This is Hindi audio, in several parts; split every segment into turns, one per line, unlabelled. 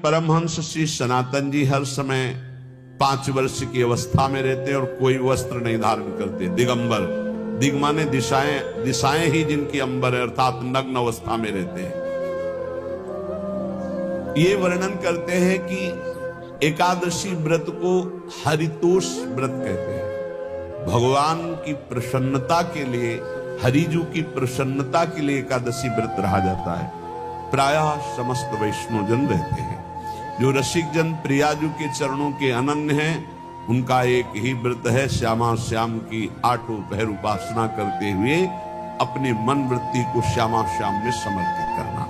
परमहंस श्री सनातन जी हर समय 5 वर्ष की अवस्था में रहते हैं और कोई वस्त्र नहीं धारण करते, दिगंबर। दिग माने दिशाएं, दिशाएं ही जिनकी अंबर है, अर्थात नग्न अवस्था में रहते हैं। ये वर्णन करते हैं कि एकादशी व्रत को हरितोष व्रत कहते हैं। भगवान की प्रसन्नता के लिए, हरिजू की प्रसन्नता के लिए एकादशी व्रत रहा जाता है। प्रायः समस्त वैष्णव जन रहते हैं। जो रसिक जन प्रियाजू के चरणों के अनन्य हैं, उनका एक ही व्रत है, श्यामा श्याम की 8 पहर उपासना करते हुए अपने मन वृत्ति को श्यामा श्याम में समर्पित करना।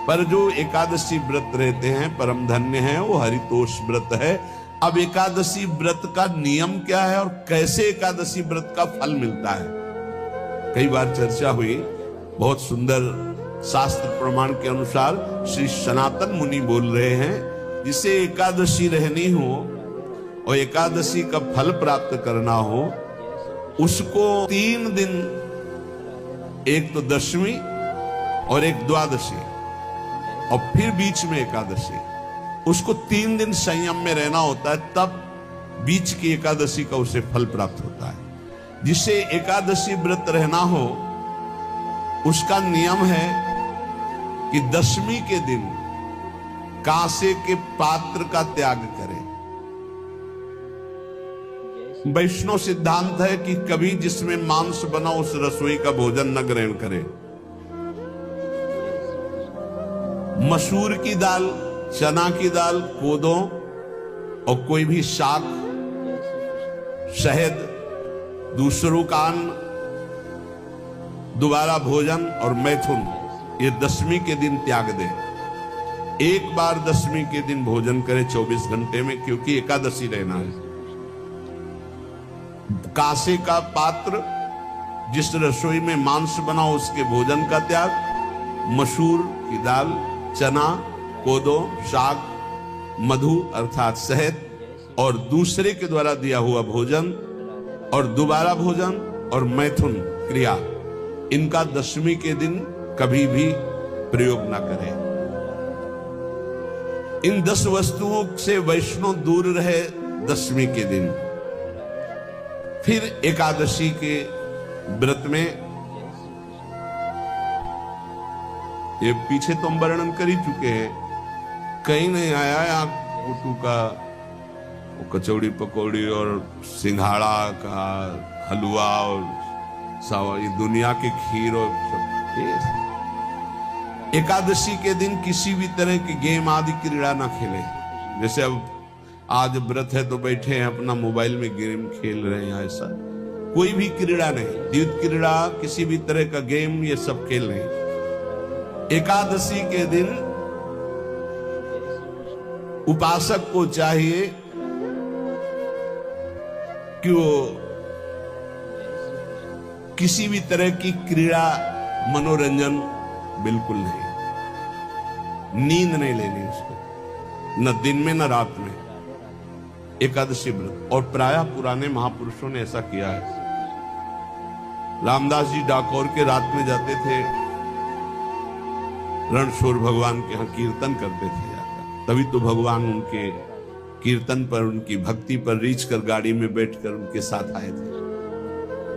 पर जो एकादशी व्रत रहते हैं परम धन्य है, वो हरितोष व्रत है। अब एकादशी व्रत का नियम क्या है और कैसे एकादशी व्रत का फल मिलता है, कई बार चर्चा हुई। बहुत सुंदर शास्त्र प्रमाण के अनुसार श्री सनातन मुनि बोल रहे हैं, जिसे एकादशी रहनी हो और एकादशी का फल प्राप्त करना हो, उसको 3 दिन, एक तो दशमी और एक द्वादशी और फिर बीच में एकादशी, उसको 3 दिन संयम में रहना होता है, तब बीच की एकादशी का उसे फल प्राप्त होता है। जिसे एकादशी व्रत रहना हो, उसका नियम है कि दशमी के दिन कांसे के पात्र का त्याग करें। वैष्णव सिद्धांत है कि कभी जिसमें मांस बना उस रसोई का भोजन न ग्रहण करें। मसूर की दाल, चना की दाल, कोदों और कोई भी शाक, शहद, दूसरों का अन्न, दोबारा भोजन और मैथुन, ये दशमी के दिन त्याग दें। एक बार दशमी के दिन भोजन करें 24 घंटे में, क्योंकि एकादशी रहना है। कांसे का पात्र, जिस रसोई में मांस बना उसके भोजन का त्याग। मसूर की दाल, चना, कोदो, शाक, मधु अर्थात शहद और दूसरे के द्वारा दिया हुआ भोजन और दोबारा भोजन और मैथुन क्रिया, इनका दशमी के दिन कभी भी प्रयोग ना करें। इन 10 वस्तुओं से वैष्णव दूर रहे दशमी के दिन। फिर एकादशी के व्रत में, ये पीछे तो हम वर्णन कर ही चुके हैं, कहीं नहीं आया यहाँ कुटू का कचौड़ी पकौड़ी और सिंघाड़ा का हलवा और सावा, ये दुनिया के खीर और सब। एकादशी के दिन किसी भी तरह की गेम आदि क्रीड़ा ना खेलें। जैसे अब आज व्रत है तो बैठे हैं अपना मोबाइल में गेम खेल रहे हैं, ऐसा कोई भी क्रीड़ा नहीं। द्यूत क्रीड़ा, किसी भी तरह का गेम, ये सब खेल नहीं। एकादशी के दिन उपासक को चाहिए कि वो किसी भी तरह की क्रीड़ा, मनोरंजन बिल्कुल नहीं, नींद नहीं लेनी उसको, न दिन में न रात में। एकादशी व्रत, और प्रायः पुराने महापुरुषों ने ऐसा किया है। रामदास जी डाकोर के रात में जाते थे, रणछोड़ भगवान के यहाँ कीर्तन करते थे जाकर। तभी तो भगवान उनके कीर्तन पर, उनकी भक्ति पर रीछ कर गाड़ी में बैठकर उनके साथ आए थे।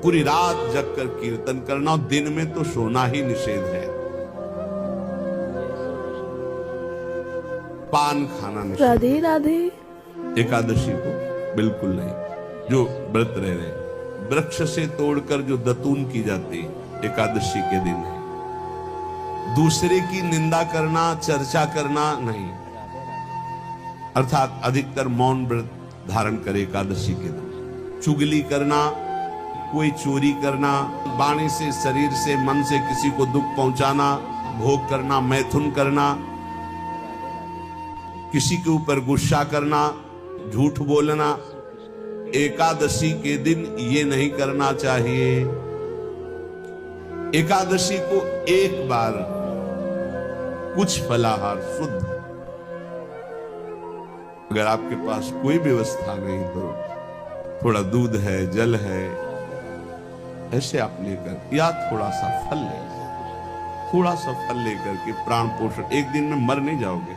पूरी रात जगकर कीर्तन करना, और दिन में तो सोना ही निषेध है। पान खाना निषेध।
राधे राधे।
एकादशी को बिल्कुल नहीं। जो व्रत रह रहे, वृक्ष से तोड़कर जो दतून की जाती एकादशी के दिन है। दूसरे की निंदा करना, चर्चा करना नहीं, अर्थात अधिकतर मौन व्रत धारण करे एकादशी के दिन। चुगली करना, कोई चोरी करना, वाणी से, शरीर से, मन से किसी को दुख पहुंचाना, भोग करना, मैथुन करना, किसी के ऊपर गुस्सा करना, झूठ बोलना, एकादशी के दिन ये नहीं करना चाहिए। एकादशी को एक बार कुछ फलाहार शुद्ध, अगर आपके पास कोई व्यवस्था नहीं तो थोड़ा दूध है, जल है, ऐसे आप लेकर, या थोड़ा सा फल ले, थोड़ा सा फल लेकर के प्राण पोषण, एक दिन में मर नहीं जाओगे।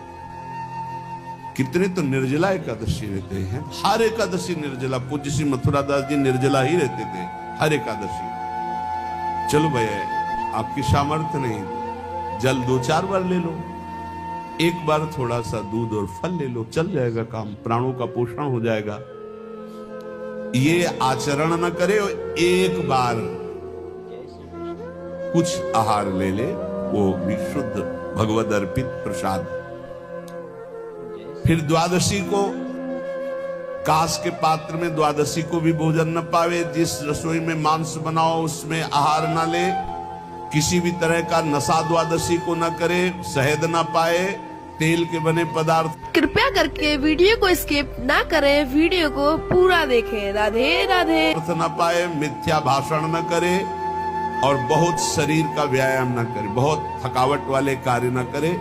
कितने तो निर्जला एकादशी रहते हैं, हर एकादशी निर्जला। पूज्य श्री मथुरा दास जी निर्जला ही रहते थे हर एकादशी। चलो भैया आपकी सामर्थ्य नहीं, जल 2-4 बार ले लो, एक बार थोड़ा सा दूध और फल ले लो, चल जाएगा काम, प्राणों का पोषण हो जाएगा। ये आचरण न करे और एक बार कुछ आहार ले ले, वो भी शुद्ध भगवद अर्पित प्रसाद। फिर द्वादशी को कांस के पात्र में द्वादशी को भी भोजन न पावे। जिस रसोई में मांस बनाओ उसमें आहार न ले, किसी भी तरह का नशा द्वादशी को न करे, शहद न पाए, तेल के बने पदार्थ।
कृपया करके वीडियो को स्किप ना करें, वीडियो को पूरा देखें। राधे राधे।
न पाए, मिथ्या भाषण न करे और बहुत शरीर का व्यायाम न करे, बहुत थकावट वाले कार्य न करे।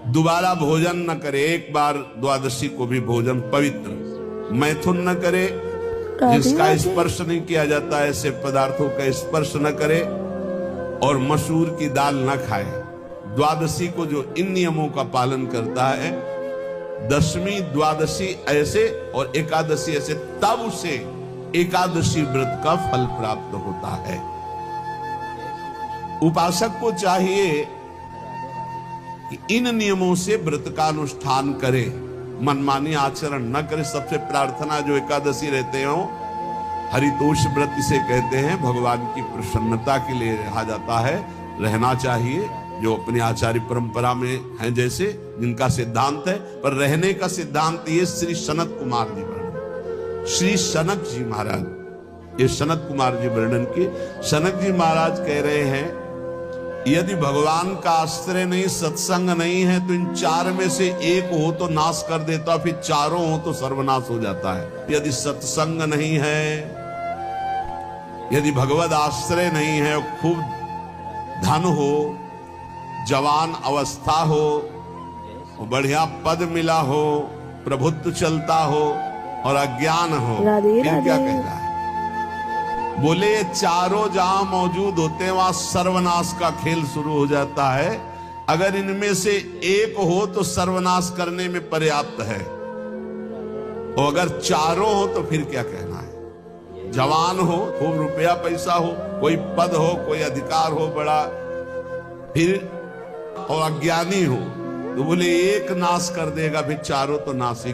दोबारा भोजन न करे, एक बार द्वादशी को भी भोजन पवित्र। मैथुन न करे, जिसका स्पर्श नहीं किया जाता है ऐसे पदार्थों का स्पर्श न करे, और मसूर की दाल न खाए। द्वादशी को जो इन नियमों का पालन करता है, दशमी द्वादशी ऐसे और एकादशी ऐसे, तब उसे एकादशी व्रत का फल प्राप्त होता है। उपासक को चाहिए कि इन नियमों से व्रत का अनुष्ठान करे, मनमानी आचरण न करे। सबसे प्रार्थना जो एकादशी रहते हो, हरितोष व्रत इसे कहते हैं, भगवान की प्रसन्नता के लिए रहा जाता है, रहना चाहिए। जो अपनी आचार्य परंपरा में हैं, जैसे जिनका सिद्धांत है, पर रहने का सिद्धांत ये श्री सनत कुमार जी वर्णन, श्री सनक जी महाराज, ये सनत कुमार जी वर्णन की। सनक जी महाराज कह रहे हैं, यदि भगवान का आश्रय नहीं, सत्संग नहीं है, तो इन 4 में से एक हो तो नाश कर देता, फिर चारों हो तो सर्वनाश हो जाता है। यदि सत्संग नहीं है, यदि भगवद आश्रय नहीं है, खूब धन हो, जवान अवस्था हो, बढ़िया पद मिला हो, प्रभुत्व चलता हो और अज्ञान हो, फिर क्या कह रहा है? बोले ये चारों जहां मौजूद होते हैं वहां सर्वनाश का खेल शुरू हो जाता है। अगर इनमें से एक हो तो सर्वनाश करने में पर्याप्त है, और अगर चारों हो तो फिर क्या कहना है? जवान हो, खूब रुपया पैसा हो, कोई पद हो, कोई अधिकार हो बड़ा, फिर और अज्ञानी हो, तो बोले एक नाश कर देगा, फिर चारों तो नाश ही